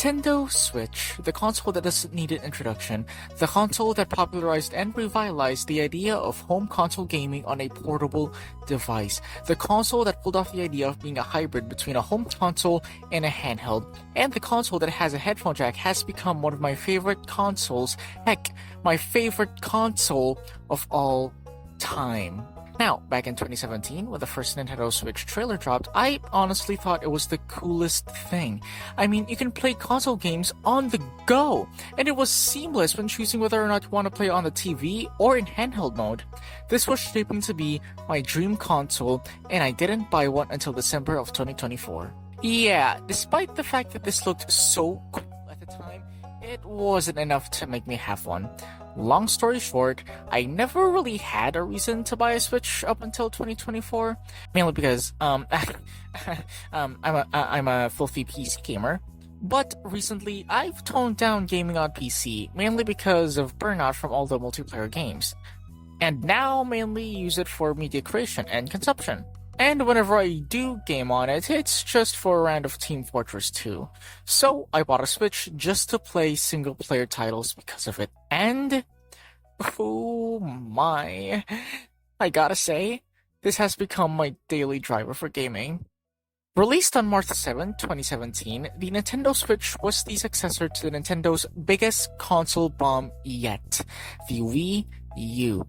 Nintendo Switch, the console that doesn't need an introduction, the console that popularized and revitalized the idea of home console gaming on a portable device, the console that pulled off the idea of being a hybrid between a home console and a handheld, and the console that has a headphone jack has become one of my favorite consoles, heck, my favorite console of all time. Now, back in 2017, when the first Nintendo Switch trailer dropped, I honestly thought it was the coolest thing. I mean, you can play console games on the go, and it was seamless when choosing whether or not you want to play on the TV or in handheld mode. This was shaping to be my dream console, and I didn't buy one until December of 2024. Yeah, despite the fact that this looked so cool at the time, it wasn't enough to make me have one. Long story short, I never really had a reason to buy a Switch up until 2024, mainly because I'm a filthy PC gamer. But recently, I've toned down gaming on PC, mainly because of burnout from all the multiplayer games, and now mainly use it for media creation and consumption. And whenever I do game on it, it's just for a round of Team Fortress 2. So I bought a Switch just to play single-player titles because of it. And, oh my, I gotta say, this has become my daily driver for gaming. Released on March 7, 2017, the Nintendo Switch was the successor to Nintendo's biggest console bomb yet, the Wii U.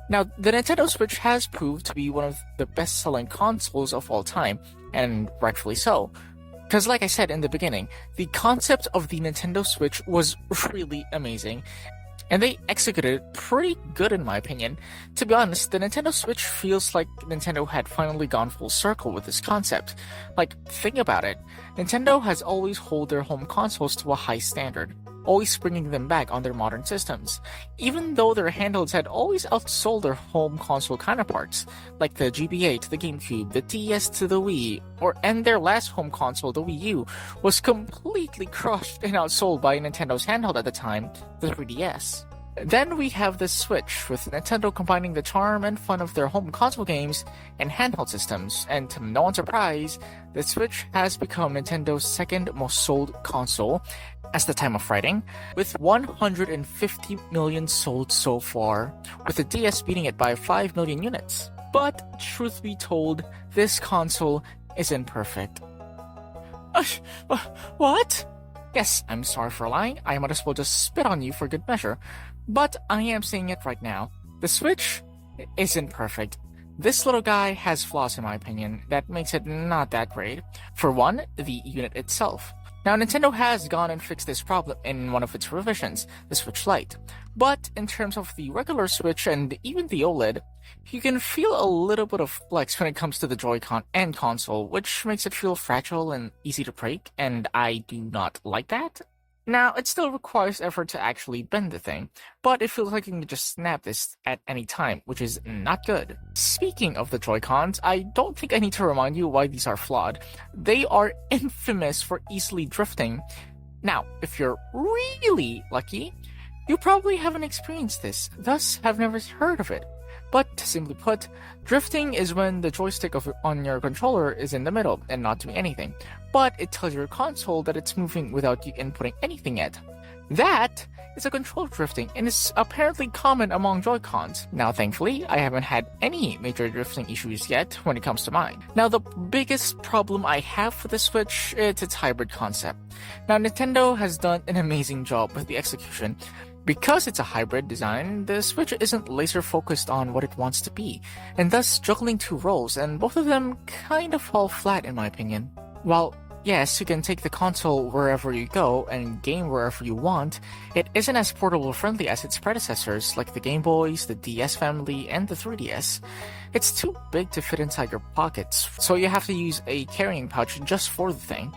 Now, the Nintendo Switch has proved to be one of the best-selling consoles of all time, and rightfully so. Because like I said in the beginning, the concept of the Nintendo Switch was really amazing, and they executed it pretty good in my opinion. To be honest, the Nintendo Switch feels like Nintendo had finally gone full circle with this concept. Like, think about it. Nintendo has always held their home consoles to a high standard, always bringing them back on their modern systems, even though their handhelds had always outsold their home console counterparts, like the GBA to the GameCube, the DS to the Wii, and their last home console, the Wii U, was completely crushed and outsold by Nintendo's handheld at the time, the 3DS. Then we have the Switch, with Nintendo combining the charm and fun of their home console games and handheld systems, and to no one's surprise, the Switch has become Nintendo's second most sold console, as the time of writing, with 150 million sold so far, with the DS beating it by 5 million units. But, truth be told, this console isn't perfect. What? Yes, I'm sorry for lying, I might as well just spit on you for good measure, but I am saying it right now. The Switch isn't perfect. This little guy has flaws in my opinion that makes it not that great. For one, the unit itself. Now, Nintendo has gone and fixed this problem in one of its revisions, the Switch Lite. But in terms of the regular Switch and even the OLED, you can feel a little bit of flex when it comes to the Joy-Con and console, which makes it feel fragile and easy to break, and I do not like that. Now, it still requires effort to actually bend the thing, but it feels like you can just snap this at any time, which is not good. Speaking of the Joy-Cons, I don't think I need to remind you why these are flawed. They are infamous for easily drifting. Now, if you're really lucky, you probably haven't experienced this, thus have never heard of it. But, simply put, drifting is when the joystick on your controller is in the middle and not doing anything, but it tells your console that it's moving without you inputting anything yet. That is a control drifting and is apparently common among Joy-Cons. Now, thankfully, I haven't had any major drifting issues yet when it comes to mine. Now, the biggest problem I have for the Switch is its hybrid concept. Now, Nintendo has done an amazing job with the execution. Because it's a hybrid design, the Switch isn't laser focused on what it wants to be, and thus juggling two roles, and both of them kind of fall flat in my opinion. While, yes, you can take the console wherever you go and game wherever you want, it isn't as portable friendly as its predecessors like the Game Boys, the DS family, and the 3DS. It's too big to fit inside your pockets, so you have to use a carrying pouch just for the thing.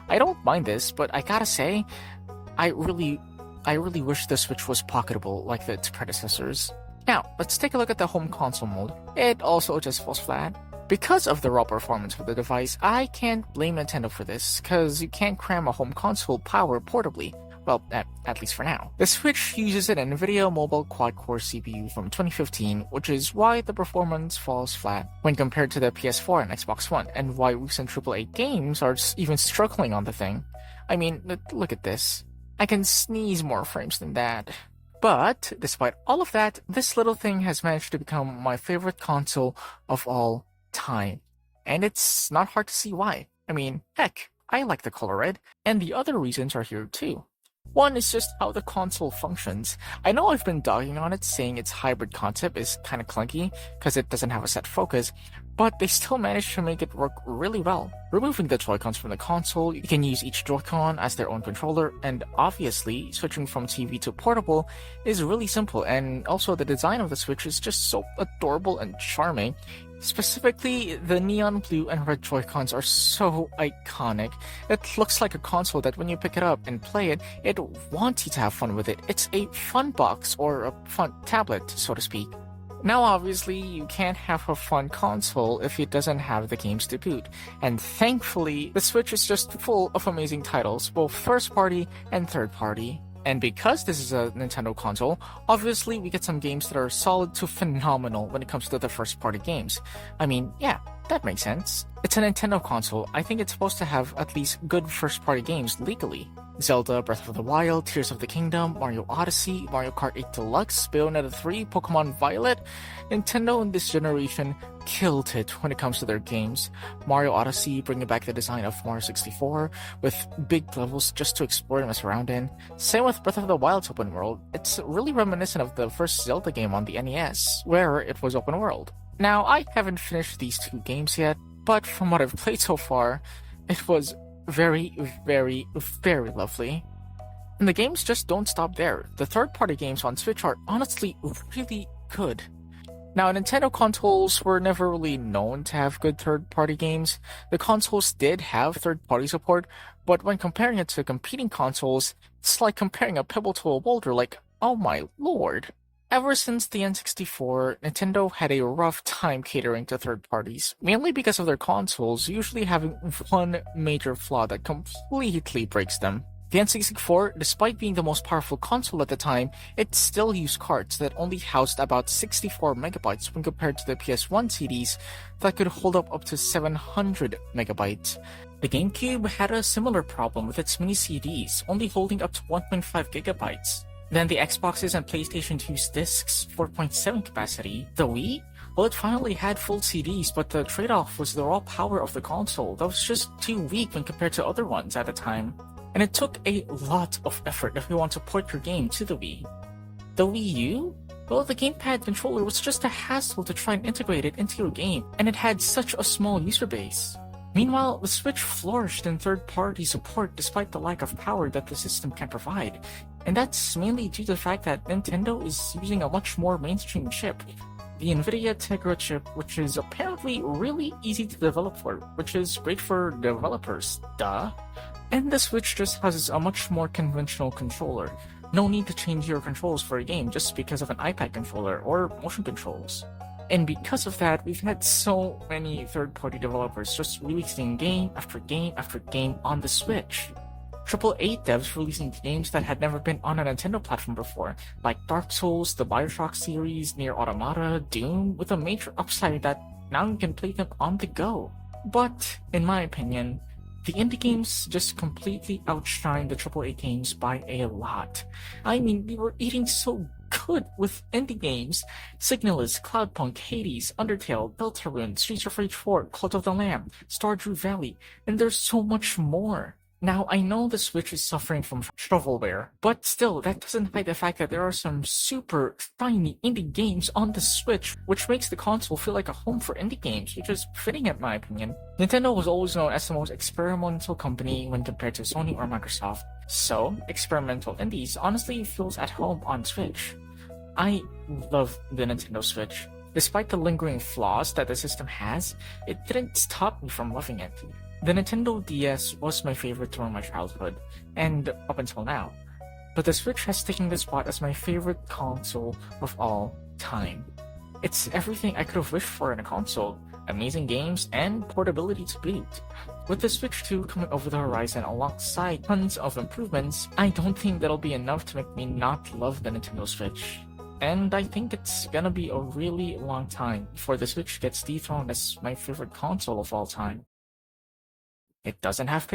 I don't mind this, but I gotta say, I really wish the Switch was pocketable like its predecessors. Now, let's take a look at the home console mode. It also just falls flat. Because of the raw performance of the device, I can't blame Nintendo for this, cause you can't cram a home console power portably. Well, at least for now. The Switch uses an NVIDIA mobile quad-core CPU from 2015, which is why the performance falls flat when compared to the PS4 and Xbox One, and why recent AAA games are even struggling on the thing. I mean, look at this. I can sneeze more frames than that. But, despite all of that, this little thing has managed to become my favorite console of all time. And it's not hard to see why. I mean, heck, I like the color red, and the other reasons are here too. One is just how the console functions. I know I've been dogging on it, saying its hybrid concept is kinda clunky, because it doesn't have a set focus, but they still managed to make it work really well. Removing the Joy-Cons from the console, you can use each Joy-Con as their own controller, and obviously, switching from TV to portable is really simple, and also the design of the Switch is just so adorable and charming. Specifically, the neon blue and red Joy-Cons are so iconic. It looks like a console that when you pick it up and play it, it wants you to have fun with it. It's a fun box, or a fun tablet, so to speak. Now obviously, you can't have a fun console if it doesn't have the games to boot, and thankfully, the Switch is just full of amazing titles, both first-party and third-party. And because this is a Nintendo console, obviously we get some games that are solid to phenomenal when it comes to the first-party games. I mean, yeah, that makes sense. It's a Nintendo console. I think it's supposed to have at least good first-party games legally. Zelda, Breath of the Wild, Tears of the Kingdom, Mario Odyssey, Mario Kart 8 Deluxe, Bayonetta 3, Pokemon Violet. Nintendo in this generation killed it when it comes to their games. Mario Odyssey bringing back the design of Mario 64 with big levels just to explore and mess around in. Same with Breath of the Wild's open world. It's really reminiscent of the first Zelda game on the NES, where it was open world. Now, I haven't finished these two games yet, but from what I've played so far, it was very, very, very lovely. And the games just don't stop there. The third-party games on Switch are honestly really good. Now, Nintendo consoles were never really known to have good third-party games. The consoles did have third-party support, but when comparing it to competing consoles, it's like comparing a pebble to a boulder, like, oh my lord. Ever since the N64, Nintendo had a rough time catering to third parties, mainly because of their consoles usually having one major flaw that completely breaks them. The N64, despite being the most powerful console at the time, it still used cards that only housed about 64 megabytes when compared to the PS1 CDs that could hold up to 700 megabytes. The GameCube had a similar problem with its mini CDs, only holding up to 1.5 gigabytes. Then the Xboxes and PlayStation 2's discs, 4.7 capacity. The Wii? Well, it finally had full CDs, but the trade-off was the raw power of the console that was just too weak when compared to other ones at the time. And it took a lot of effort if you want to port your game to the Wii. The Wii U? Well, the gamepad controller was just a hassle to try and integrate it into your game, and it had such a small user base. Meanwhile, the Switch flourished in third-party support despite the lack of power that the system can provide. And that's mainly due to the fact that Nintendo is using a much more mainstream chip, the NVIDIA Tegra chip, which is apparently really easy to develop for, which is great for developers, duh. And the Switch just has a much more conventional controller. No need to change your controls for a game just because of an iPad controller or motion controls. And because of that, we've had so many third-party developers just releasing game after game after game on the Switch. AAA devs releasing games that had never been on a Nintendo platform before, like Dark Souls, the Bioshock series, Nier Automata, Doom, with a major upside that now you can play them on the go. But, in my opinion, the indie games just completely outshine the AAA games by a lot. I mean, we were eating so good with indie games. Signalis, Cloudpunk, Hades, Undertale, Deltarune, Streets of Rage 4, Cult of the Lamb, Stardew Valley, and there's so much more. Now, I know the Switch is suffering from shovelware, but still, that doesn't hide the fact that there are some super tiny indie games on the Switch, which makes the console feel like a home for indie games, which is fitting in my opinion. Nintendo was always known as the most experimental company when compared to Sony or Microsoft, so experimental indies honestly feels at home on Switch. I love the Nintendo Switch. Despite the lingering flaws that the system has, it didn't stop me from loving it. The Nintendo DS was my favorite during my childhood, and up until now. But the Switch has taken the spot as my favorite console of all time. It's everything I could have wished for in a console. amazing games, and portability to boot. With the Switch 2 coming over the horizon alongside tons of improvements, I don't think that'll be enough to make me not love the Nintendo Switch. And I think it's gonna be a really long time before the Switch gets dethroned as my favorite console of all time. It doesn't have